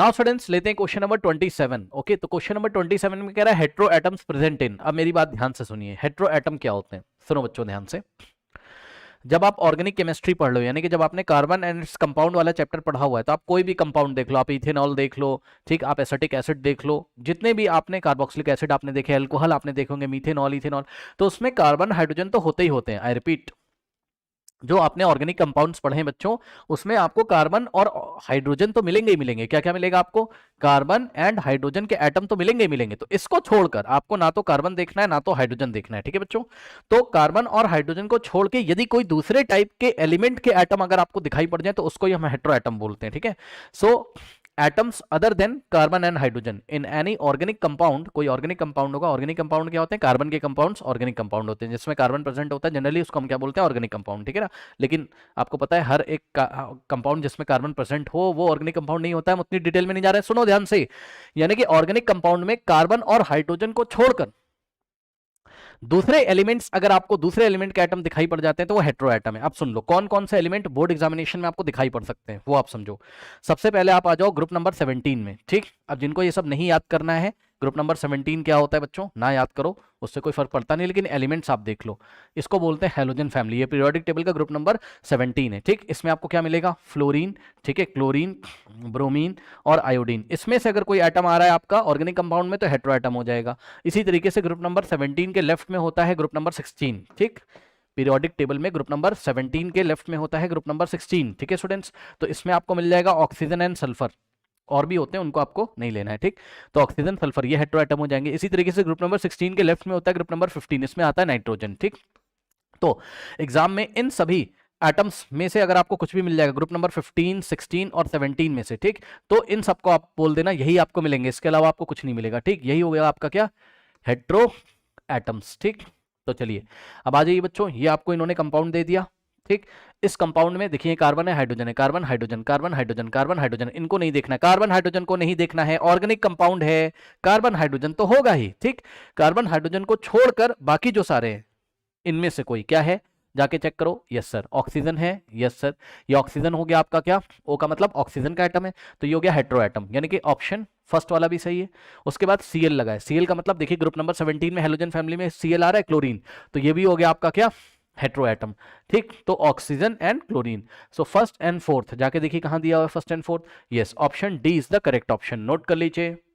Now students लेते हैं question number 27। Okay, तो क्वेश्चन नंबर 27 में कह रहा है हेट्रो एटम्स प्रेजेंट इन। अब मेरी बात ध्यान से सुनिए, हेट्रो एटम क्या होते हैं, सुनो बच्चों ध्यान से। जब आप ऑर्गेनिक केमिस्ट्री पढ़ लो, यानी कि जब आपने कार्बन एंड इट्स कंपाउंड वाला चैप्टर पढ़ा हुआ है, तो आप कोई भी कंपाउंड देख लो, आप इथेनॉल देख लो, ठीक, आप एसिटिक एसिड देख लो, जितने भी आपने कार्बोक्सिलिक एसिड आपने देखे, अल्कोहल आपने देखे होंगे, मीथेनॉल, इथेनॉल, तो उसमें कार्बन हाइड्रोजन तो होते ही होते हैं। आई रिपीट, जो आपने ऑर्गेनिक कंपाउंड्स पढ़े हैं बच्चों, उसमें आपको कार्बन और हाइड्रोजन तो मिलेंगे ही मिलेंगे। क्या क्या मिलेगा आपको? कार्बन एंड हाइड्रोजन के एटम तो मिलेंगे ही मिलेंगे। तो इसको छोड़कर आपको ना तो कार्बन देखना है ना तो हाइड्रोजन देखना है, ठीक है बच्चों। तो कार्बन और हाइड्रोजन को छोड़ के यदि कोई दूसरे टाइप के एलिमेंट के एटम अगर आपको दिखाई पड़ जाए तो उसको ही हम हेट्रो एटम बोलते हैं, ठीक है। So atoms other than carbon and hydrogen in any organic compound, कोई ऑर्गेनिक कंपाउंड होगा। ऑर्गेनिक कंपाउंड क्या होते हैं? कार्बन के कंपाउंड्स ऑर्गेनिक कंपाउंड होते हैं, जिसमें कार्बन प्रेजेंट होता है, जनरली उसको हम क्या बोलते हैं? ऑर्गेनिक कंपाउंड, ठीक है ना। लेकिन आपको पता है हर एक कंपाउंड जिसमें कार्बन प्रेजेंट हो वो ऑर्गेनिक कंपाउंड नहीं होता है। हम उतनी डिटेल में नहीं जा रहे हैं, सुनो ध्यान से। यानी कि ऑर्गेनिक कंपाउंड में कार्बन और हाइड्रोजन को छोड़कर दूसरे एलिमेंट्स, अगर आपको दूसरे एलिमेंट के एटम दिखाई पड़ जाते हैं तो वो हेट्रो एटम है। अब सुन लो कौन कौन से एलिमेंट बोर्ड एग्जामिनेशन में आपको दिखाई पड़ सकते हैं, वो आप समझो। सबसे पहले आप आ जाओ ग्रुप नंबर 17 में, ठीक। अब जिनको ये सब नहीं याद करना है, ग्रुप नंबर 17 क्या होता है बच्चों, ना याद करो, उससे कोई फर्क पड़ता नहीं, लेकिन एलिमेंट्स आप देख लो। इसको बोलते हैं हैलोजन फैमिली। ये पीरियोडिक टेबल का ग्रुप नंबर 17 है, ठीक। इसमें आपको क्या मिलेगा? फ्लोरीन, ठीक है, क्लोरीन, ब्रोमीन और आयोडीन। इसमें से अगर कोई एटम आ रहा है आपका ऑर्गेनिक कंपाउंड में तो हेट्रो एटम हो जाएगा। इसी तरीके से ग्रुप नंबर 17 के लेफ्ट में होता है ग्रुप नंबर 16, ठीक। पीरियोडिक टेबल में ग्रुप नंबर 17 के लेफ्ट में होता है ग्रुप नंबर 16, ठीक है स्टूडेंट्स। तो इसमें आपको मिल जाएगा ऑक्सीजन एंड सल्फर, और भी होते हैं उनको आपको नहीं लेना है, ठीक। तो ऑक्सीजन सल्फर ये हेट्रो एटम हो जाएंगे। इसी तरीके से ग्रुप नंबर 16 के लेफ्ट में होता है ग्रुप नंबर 15, इसमें आता है नाइट्रोजन, ठीक। तो एग्जाम में इन सभी एटम्स में से अगर आपको कुछ भी मिल जाएगा ग्रुप नंबर 15, 16 और 17 में से, ठीक, तो इन सबको आप बोल देना यही आपको मिलेंगे, इसके अलावा आपको कुछ नहीं मिलेगा, ठीक। यही हो गया आपका क्या? हेट्रो एटम्स, ठीक। तो चलिए अब आ जाइए बच्चों, ये आपको इन्होंने कंपाउंड दे दिया, ठीक। इस कंपाउंड में देखिए कार्बन है, हाइड्रोजन है, carbon hydrogen, carbon hydrogen, carbon hydrogen, इनको नहीं देखना है, कार्बन हाइड्रोजन को नहीं देखना है। ऑर्गेनिक कंपाउंड है, कार्बन हाइड्रोजन तो होगा ही, ठीक। कार्बन हाइड्रोजन को छोड़कर बाकी जो सारे हैं इनमें से कोई क्या है, जाके चेक करो। यस सर ऑक्सीजन है, यस सर, ये ऑक्सीजन हो गया आपका क्या? ओ का मतलब ऑक्सीजन का एटम है, तो ये हो गया हेट्रो एटम, यानी कि ऑप्शन फर्स्ट वाला भी सही है। उसके बाद Cl लगा है, Cl का मतलब देखिए ग्रुप नंबर 17 में हेलोजन फैमिली में Cl आ रहा है, क्लोरीन, तो ये भी हो गया आपका क्या? हेट्रो एटम, ठीक। तो oxygen and chlorine. So first and fourth जाके देखिए कहां दिया हुआ है first and fourth. Yes, option D is the correct option, note कर लीजिए।